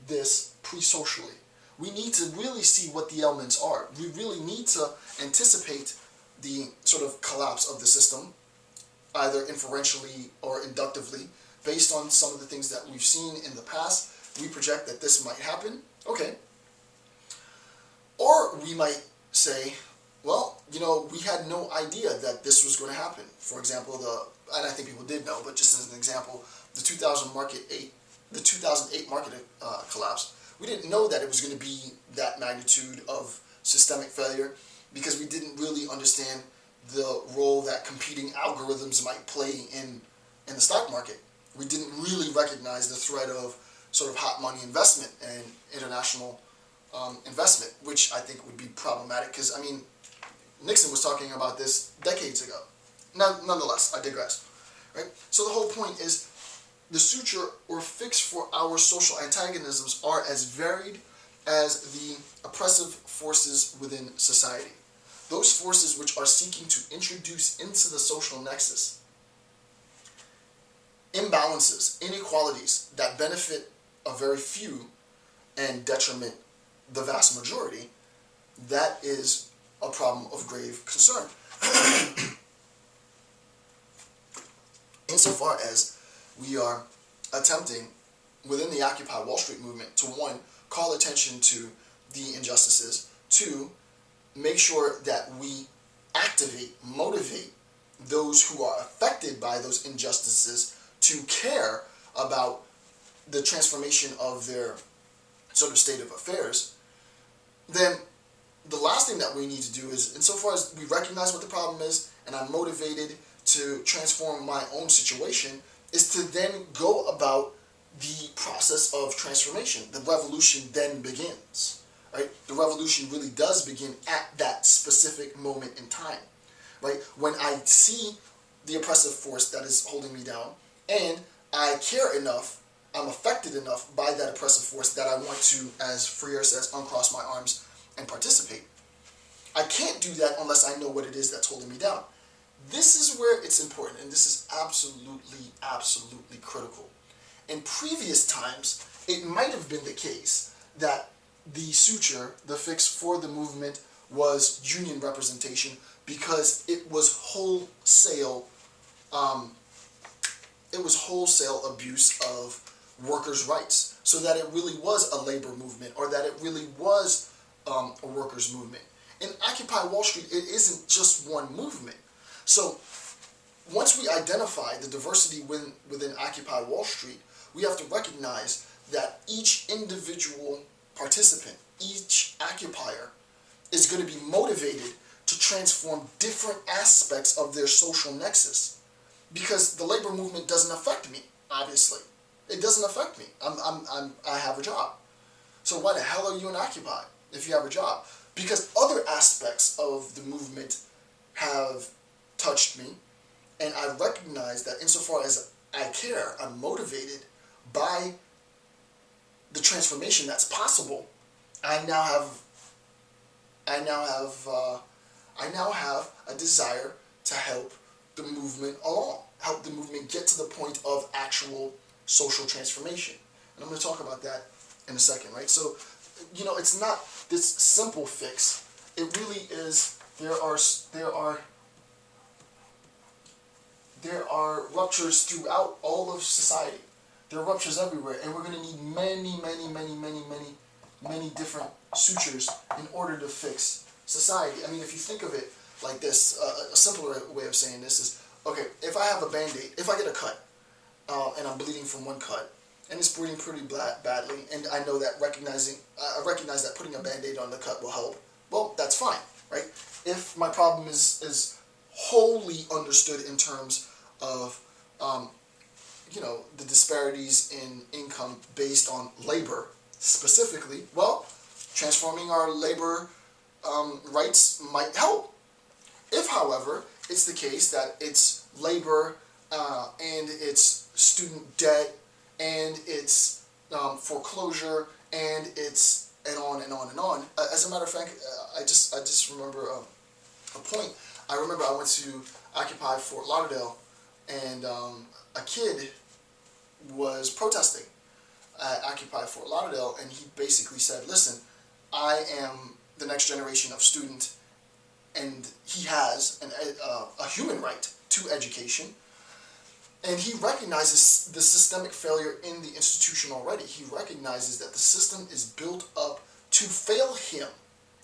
this pre-socially. We need to really see what the elements are. We really need to anticipate the sort of collapse of the system, either inferentially or inductively, based on some of the things that we've seen in the past. We project that this might happen, okay. Or we might say, well, we had no idea that this was going to happen. For example, and I think people did know, but just as an example, the 2008 market collapse. We didn't know that it was going to be that magnitude of systemic failure because we didn't really understand the role that competing algorithms might play in the stock market. We didn't really recognize the threat of sort of hot money investment and international investment, which I think would be problematic because, Nixon was talking about this decades ago. Nonetheless, I digress. Right? So the whole point is the suture or fix for our social antagonisms are as varied as the oppressive forces within society. Those forces which are seeking to introduce into the social nexus imbalances, inequalities that benefit a very few and detriment the vast majority, that is a problem of grave concern. Insofar as we are attempting within the Occupy Wall Street movement to, one, call attention to the injustices, two, make sure that we activate, motivate those who are affected by those injustices to care about the transformation of their sort of state of affairs, then the last thing that we need to do is, insofar as we recognize what the problem is and I'm motivated to transform my own situation, is to then go about the process of transformation. The revolution then begins. Right? The revolution really does begin at that specific moment in time. Right? When I see the oppressive force that is holding me down, and I care enough, I'm affected enough by that oppressive force that I want to, as Freire says, uncross my arms and participate. I can't do that unless I know what it is that's holding me down. This is where it's important, and this is absolutely, absolutely critical. In previous times, it might have been the case that the suture, the fix for the movement, was union representation because it was wholesale abuse of workers' rights, so that it really was a labor movement, or that it really was a workers' movement. In Occupy Wall Street, it isn't just one movement. So once we identify the diversity within Occupy Wall Street, we have to recognize that each individual participant, each occupier, is going to be motivated to transform different aspects of their social nexus. Because the labor movement doesn't affect me, obviously. It doesn't affect me. I have a job. So why the hell are you in Occupy if you have a job? Because other aspects of the movement have touched me, and I recognize that insofar as I care, I'm motivated by the transformation that's possible. I now have a desire to help the movement along, help the movement get to the point of actual social transformation. And I'm going to talk about that in a second, right? So, it's not this simple fix. It really is. There are ruptures throughout all of society. There are ruptures everywhere, and we're going to need many different sutures in order to fix society. I mean, if you think of it like this, a simpler way of saying this is, okay, if I have a Band-Aid, if I get a cut, and I'm bleeding from one cut, and it's bleeding pretty badly, and I know that I recognize that putting a Band-Aid on the cut will help, well, that's fine, right? If my problem is wholly understood in terms of, the disparities in income based on labor specifically, well, transforming our labor rights might help. If, however, it's the case that it's labor and it's student debt and it's foreclosure and it's and on and on and on. As a matter of fact, I just remember a point. I remember I went to Occupy Fort Lauderdale, and a kid was protesting at Occupy Fort Lauderdale, and he basically said, listen, I am the next generation of student, and he has a human right to education. And he recognizes the systemic failure in the institution already. He recognizes that the system is built up to fail him.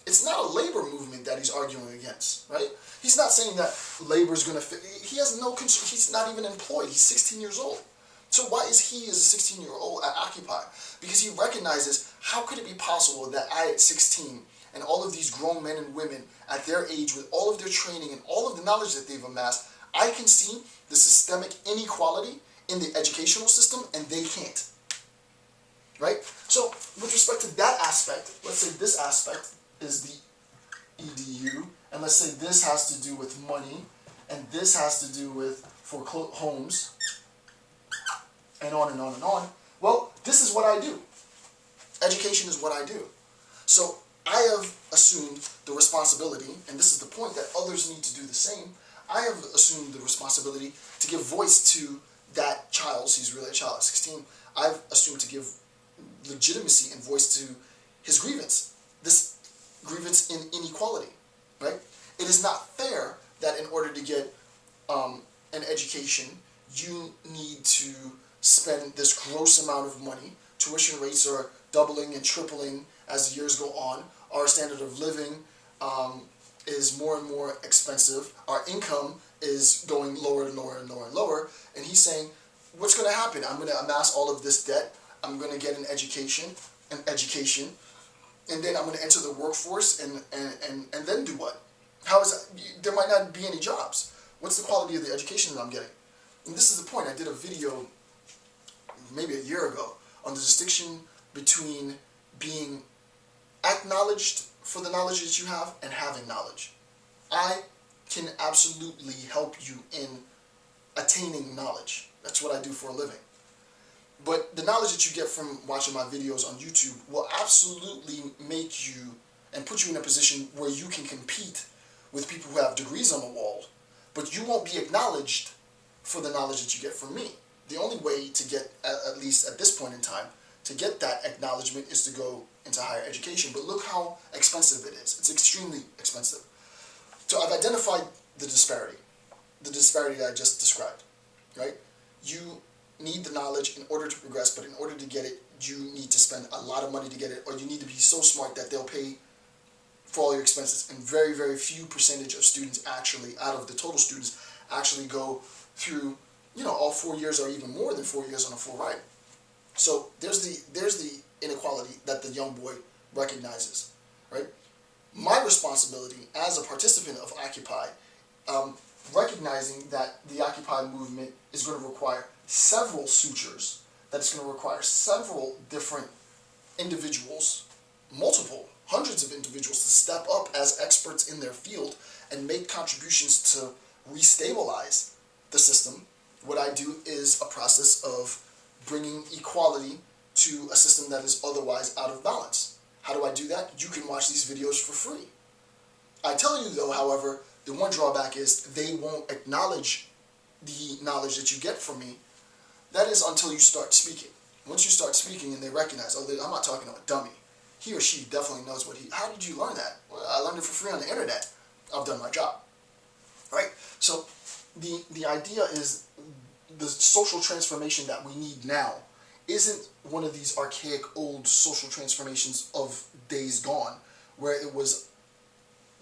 It's not a labor movement that he's arguing against, right? He's not saying that labor is going to fit. He has no concern. He's not even employed. He's 16 years old. So why is he as a 16-year-old at Occupy? Because he recognizes, how could it be possible that I at 16 and all of these grown men and women at their age with all of their training and all of the knowledge that they've amassed, I can see the systemic inequality in the educational system and they can't. Right? So with respect to that aspect, let's say this aspect is the EDU, and let's say this has to do with money, and this has to do with homes, and on and on and on. Well, this is what I do. Education is what I do. So I have assumed the responsibility, and this is the point, that others need to do the same. I have assumed the responsibility to give voice to that child. He's really a child at 16. I've assumed to give legitimacy and voice to his grievance. This grievance in inequality, right? It is not fair that in order to get an education, you need to spend this gross amount of money. Tuition rates are doubling and tripling as the years go on. Our standard of living is more and more expensive. Our income is going lower and lower and lower and lower. And he's saying, what's going to happen? I'm going to amass all of this debt. I'm going to get an education, and then I'm going to enter the workforce, and then do what? How is that? There might not be any jobs. What's the quality of the education that I'm getting? And this is the point. I did a video maybe a year ago on the distinction between being acknowledged for the knowledge that you have and having knowledge. I can absolutely help you in attaining knowledge. That's what I do for a living. But the knowledge that you get from watching my videos on YouTube will absolutely make you and put you in a position where you can compete with people who have degrees on the wall, but you won't be acknowledged for the knowledge that you get from me. The only way to get, at least at this point in time, to get that acknowledgement is to go into higher education. But look how expensive it is. It's extremely expensive. So I've identified the disparity that I just described, right? You need the knowledge in order to progress, but in order to get it, you need to spend a lot of money to get it, or you need to be so smart that they'll pay for all your expenses. And very, very few percentage of students actually, out of the total students, actually go through, all 4 years or even more than 4 years on a full ride. So there's the inequality that the young boy recognizes, right? My responsibility as a participant of Occupy, recognizing that the Occupy movement is going to require several sutures, that it's going to require several different individuals, multiple, hundreds of individuals to step up as experts in their field and make contributions to restabilize the system. What I do is a process of bringing equality to a system that is otherwise out of balance. How do I do that? You can watch these videos for free. I tell you though, however, the one drawback is they won't acknowledge the knowledge that you get from me. That is until you start speaking. Once you start speaking and they recognize, oh, I'm not talking to a dummy. He or she definitely knows how did you learn that? Well, I learned it for free on the internet. I've done my job. Right? So the idea is the social transformation that we need now isn't one of these archaic old social transformations of days gone, where it was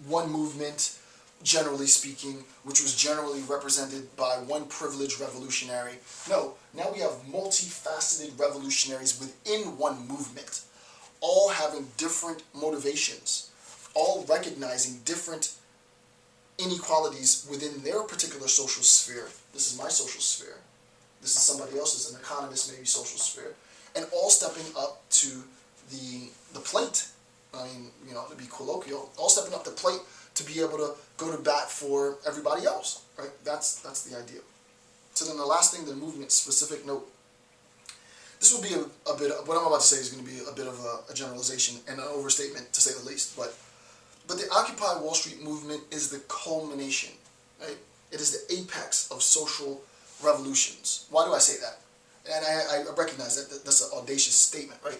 one movement, generally speaking, which was generally represented by one privileged revolutionary. No, now we have multifaceted revolutionaries within one movement, all having different motivations, all recognizing different inequalities within their particular social sphere. This is my social sphere. This is somebody else's, an economist maybe, social sphere. And all stepping up to the plate. I mean, to be colloquial, all stepping up the plate to be able to go to bat for everybody else, right? That's the idea. So then the last thing, the movement-specific note. This will be a bit, what I'm about to say is going to be a bit of a generalization and an overstatement, to say the least. But the Occupy Wall Street movement is the culmination, right? It is the apex of social revolutions. Why do I say that? and I recognize that that's an audacious statement, right?